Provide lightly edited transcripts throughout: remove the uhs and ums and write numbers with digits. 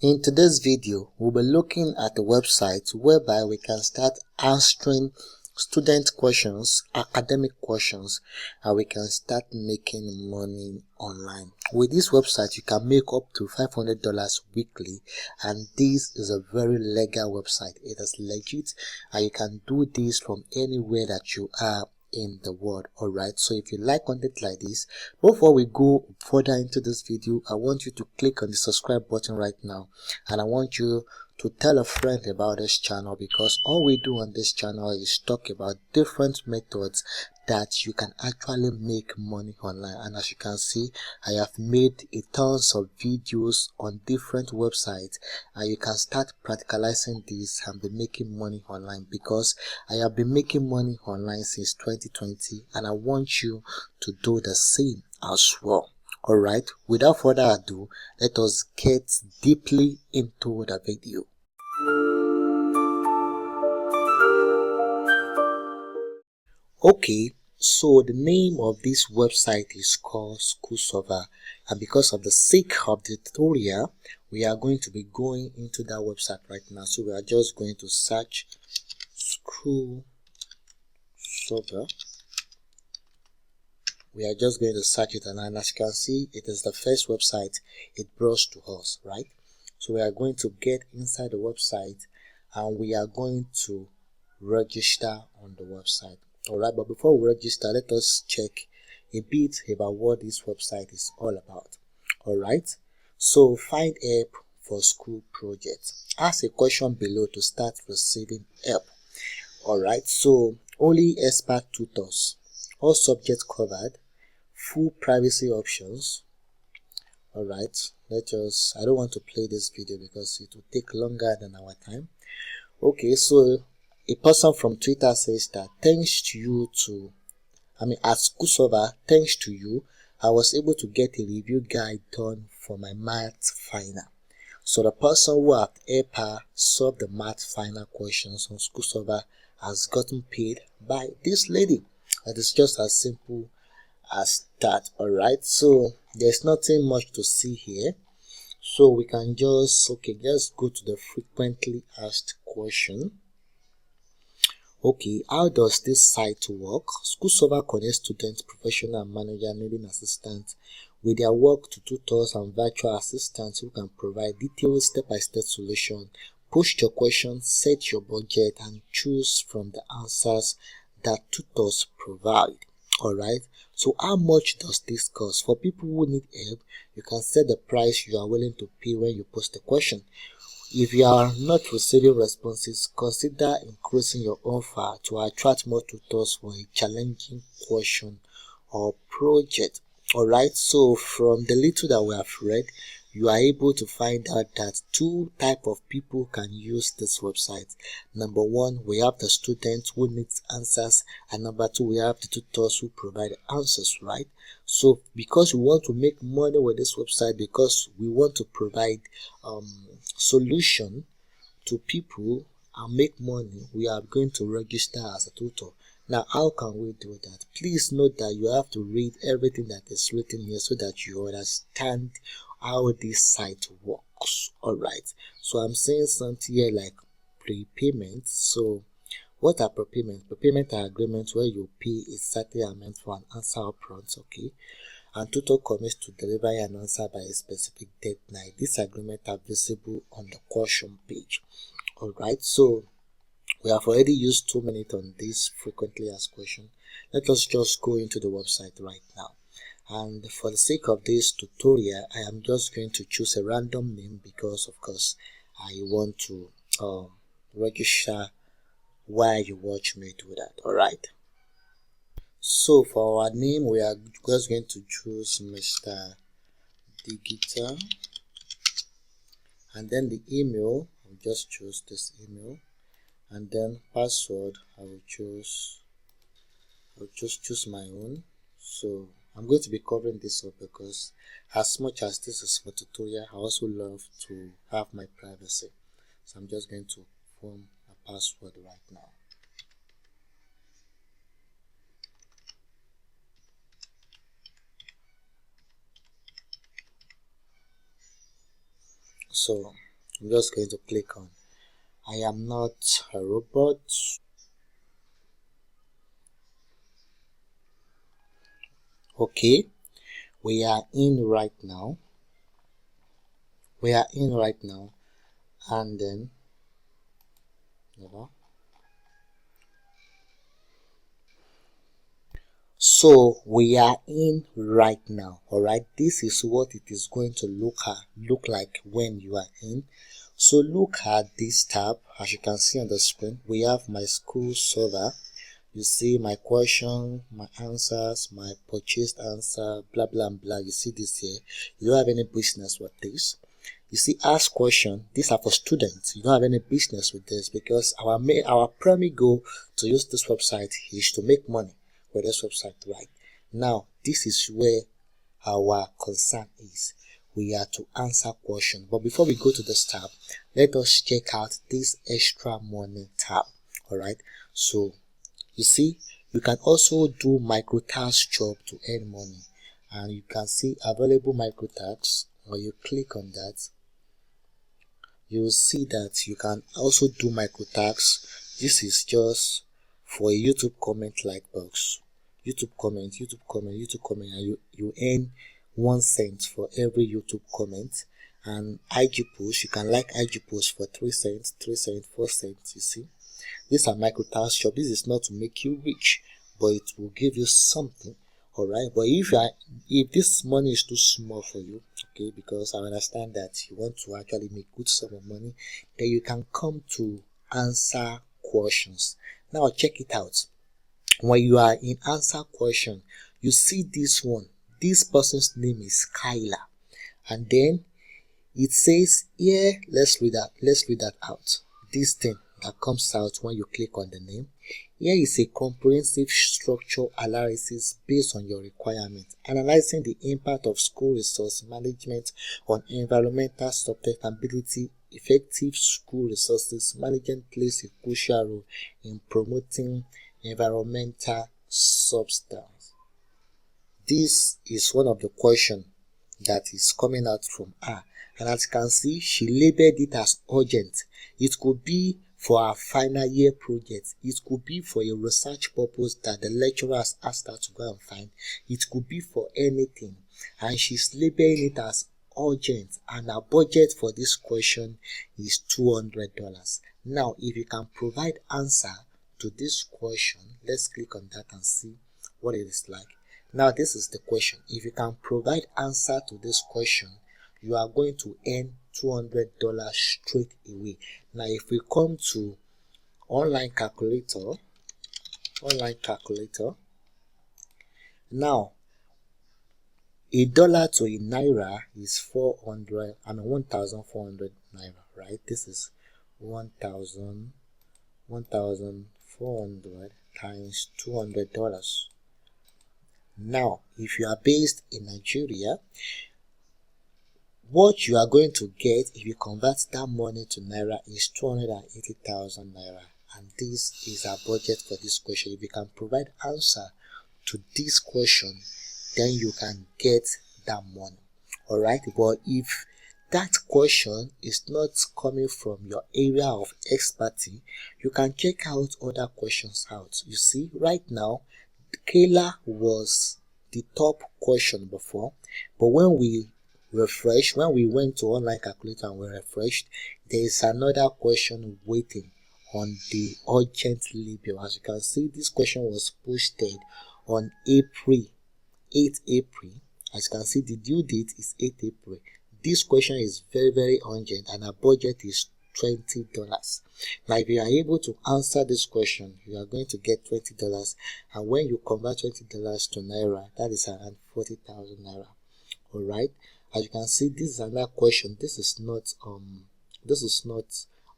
In today's video, we'll be looking at a website whereby we can start answering student questions, academic questions, and we can start making money online. With this website, you can make up to $500 weekly, and this is a very legal website. It is legit, and you can do this from anywhere that you are in the world. Alright, so if you like content like this, before we go further into this video, I want you to click on the subscribe button right now, and I want you to tell a friend about this channel, because all we do on this channel is talk about different methods that you can actually make money online. And as you can see, I have made a tons of videos on different websites, and you can start practicalizing this and be making money online, because I have been making money online since 2020, and I want you to do the same as well. Alright, without further ado, let us get deeply into the video. Okay, so the name of this website is called SchoolServer, and because of the sake of the tutorial, we are going to be going into that website right now. So we are just going to search SchoolServer. We are just going to search it, and as you can see, it is the first website it brought to us, right? So we are going to get inside the website, and we are going to register on the website. Alright, but before we register, let us check a bit about what this website is all about. Alright, so find help for school projects. Ask a question below to start receiving help. Alright, so only expert tutors, all subjects covered, full privacy options. Alright, I don't want to play this video because it will take longer than our time. Okay, so a person from Twitter says that at SchoolServer, thanks to you, I was able to get a review guide done for my math final. So the person who had helped her solve the math final questions on SchoolServer has gotten paid by this lady. It is just as simple as that. Alright, so there's nothing much to see here, so we can just go to the frequently asked question. Okay, how does this site work? SchoolServer connects students, professional and manager needing assistance with their work to tutors and virtual assistants who can provide detailed step-by-step solution. Post your questions, set your budget, and choose from the answers that tutors provide. Alright, so how much does this cost? For people who need help, you can set the price you are willing to pay when you post the question. If you are not receiving responses, consider increasing your offer to attract more tutors for a challenging question or project. Alright, so from the little that we have read, you are able to find out that two types of people can use this website. Number one, we have the students who need answers, and number two, we have the tutors who provide answers, right? So because we want to make money with this website, because we want to provide solution to people and make money, we are going to register as a tutor. Now, how can we do that? Please note that you have to read everything that is written here so that you understand how this site works. Alright, so I'm saying something here like prepayment. So what are prepayment? Prepayment are agreements where you pay a certain amount for an answer upfront, okay? And tutor commits to deliver an answer by a specific deadline. These agreements are visible on the question page. Alright, so we have already used 2 minutes on this frequently asked question. Let us just go into the website right now. And for the sake of this tutorial, I am just going to choose a random name because, of course, I want to register while you watch me do that. Alright. So for our name, we are just going to choose Mr. Digital, and then the email, I'll just choose this email, and then password, I will just choose my own. So I'm going to be covering this up because as much as this is for tutorial, I also love to have my privacy. So I'm just going to form a password right now. So I'm just going to click on I am not a robot. Okay, we are in right now. And then so we are in right now. All right, this is what it is going to look like when you are in. So look at this tab. As you can see on the screen, we have my school server. You see my question, my answers, my purchased answer, blah blah blah. You see this here. You don't have any business with this. You see, ask question. These are for students. You don't have any business with this, because our primary goal to use this website is to make money with this website, right? Now, this is where our concern is. We are to answer questions. But before we go to this tab, let us check out this extra money tab. All right. So you see, you can also do microtask job to earn money, and you can see available microtasks. Or you click on that, you will see that you can also do microtasks. This is just for a YouTube comment like box. YouTube comment, and you earn 1 cent for every YouTube comment. And IG post, you can like IG post for 3 cents, 4 cents. You see, these are microtask job. This is not to make you rich, but it will give you something. All right, but if this money is too small for you, okay, because I understand that you want to actually make good sum of money, then you can come to answer questions. Now check it out. When you are in answer question, you see this one. This person's name is Kyla, and then it says here, let's read that out. This thing that comes out when you click on the name. Here is a comprehensive structural analysis based on your requirements, analyzing the impact of school resource management on environmental sustainability. Effective school resources management plays a crucial role in promoting environmental substance. This is one of the questions that is coming out from her, and as you can see, she labeled it as urgent. It could be for our final year project. It could be for a research purpose that the lecturer has asked her to go and find. It could be for anything, and she's labeling it as urgent, and our budget for this question is $200. Now, if you can provide answer to this question, let's click on that and see what it is like. Now, this is the question. If you can provide answer to this question, you are going to earn $200 straight away. Now, if we come to online calculator, now $1 to a naira is 1,400 naira, right? This is 1,400 times $200. Now, if you are based in Nigeria, what you are going to get if you convert that money to naira is 280,000 naira. And this is our budget for this question. If you can provide answer to this question, then you can get that money. Alright, but if that question is not coming from your area of expertise, you can check out other questions out. You see, right now, Kayla was the top question before, but when we went to online calculator and we refreshed, there is another question waiting on the urgent label. As you can see, this question was posted on 8 April. As you can see, the due date is 8 April. This question is very, very urgent, and our budget is $20. Now, if you are able to answer this question, you are going to get $20, and when you convert $20 to naira, that is around 40,000 naira. All right. As you can see, this is another question. This is not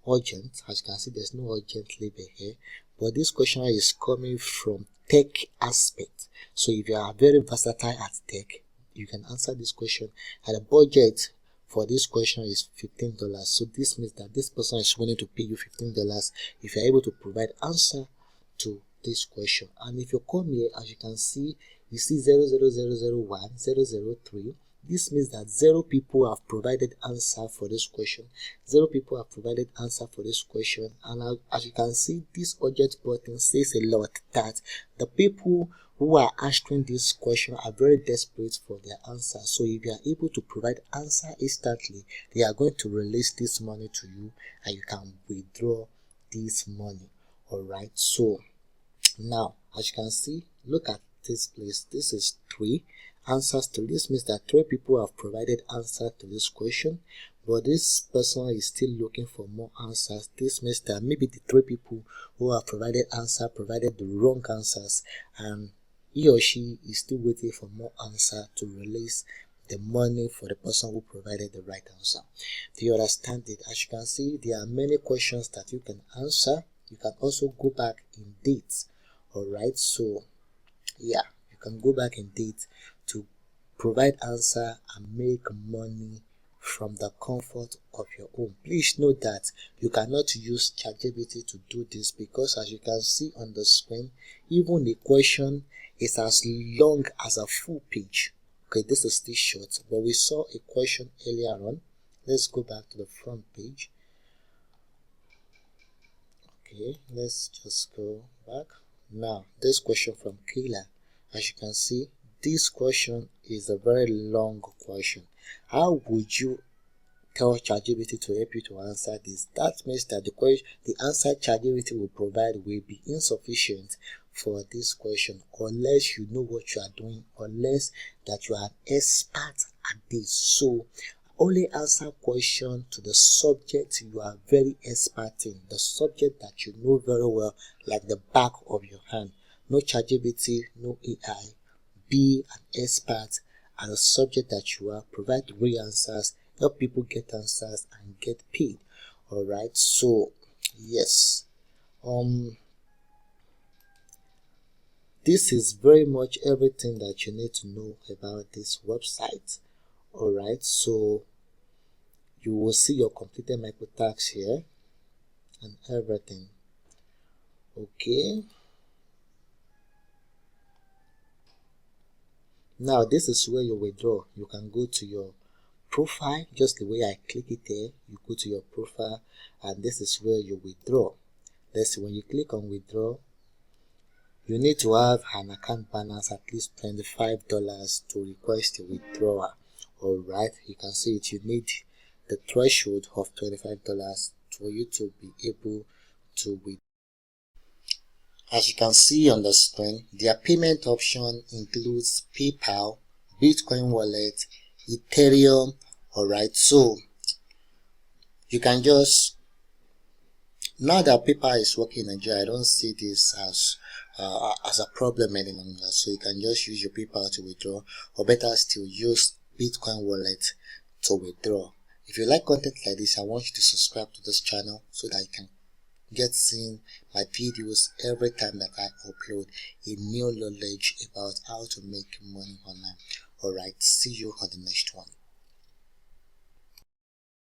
urgent. As you can see, there's no urgent label here, but this question is coming from tech aspect. So if you are very versatile at tech, you can answer this question, and the budget for this question is $15. So this means that this person is willing to pay you $15 if you're able to provide answer to this question. And if you come here, as you can see, you see 00001, 003, This means that 0 people have provided answer for this question. 0 people have provided answer for this question. And as you can see, this object button says a lot that the people who are answering this question are very desperate for their answer. So if you are able to provide answer instantly, they are going to release this money to you and you can withdraw this money. Alright, so now as you can see, look at this place. This is 3 answers to this. Means that 3 people have provided answer to this question, but this person is still looking for more answers. This means that maybe the 3 people who have provided answer provided the wrong answers, and he or she is still waiting for more answer to release the money for the person who provided the right answer. Do you understand it? As you can see, there are many questions that you can answer. You can also go back in dates. Alright, so yeah, you can go back in date to provide answer and make money from the comfort of your home. Please note that you cannot use ChatGPT to do this, because as you can see on the screen, even the question is as long as a full page. Okay, this is still short, but we saw a question earlier on. Let's go back to the front page. Okay, let's just go back. Now, this question from Kayla. As you can see, this question is a very long question. How would you tell ChatGPT to help you to answer this? That means that the answer ChatGPT will provide will be insufficient for this question, unless you know what you are doing, unless that you are an expert at this. So only answer question to the subject you are very expert in, the subject that you know very well, like the back of your hand. No ChatGPT, no AI. Be an expert at the subject that you are. Provide real answers, help people get answers and get paid. Alright, so yes, this is very much everything that you need to know about this website. Alright, so you will see your completed microtask here and everything. Okay, now this is where you withdraw. You can go to your profile, just the way I click it there. You go to your profile and this is where you withdraw. Let's see, when you click on withdraw, you need to have an account balance at least $25 to request a withdrawal. Alright, you can see it. You need the threshold of $25 for you to be able to withdraw. As you can see on the screen, their payment option includes PayPal, Bitcoin wallet, Ethereum. Alright, so you can just, now that PayPal is working in Nigeria, I don't see this as a problem any longer. So you can just use your PayPal to withdraw, or better still, use Bitcoin wallet to withdraw. If you like content like this, I want you to subscribe to this channel so that you can get seeing my videos every time that I upload a new knowledge about how to make money online. Alright, see you on the next one.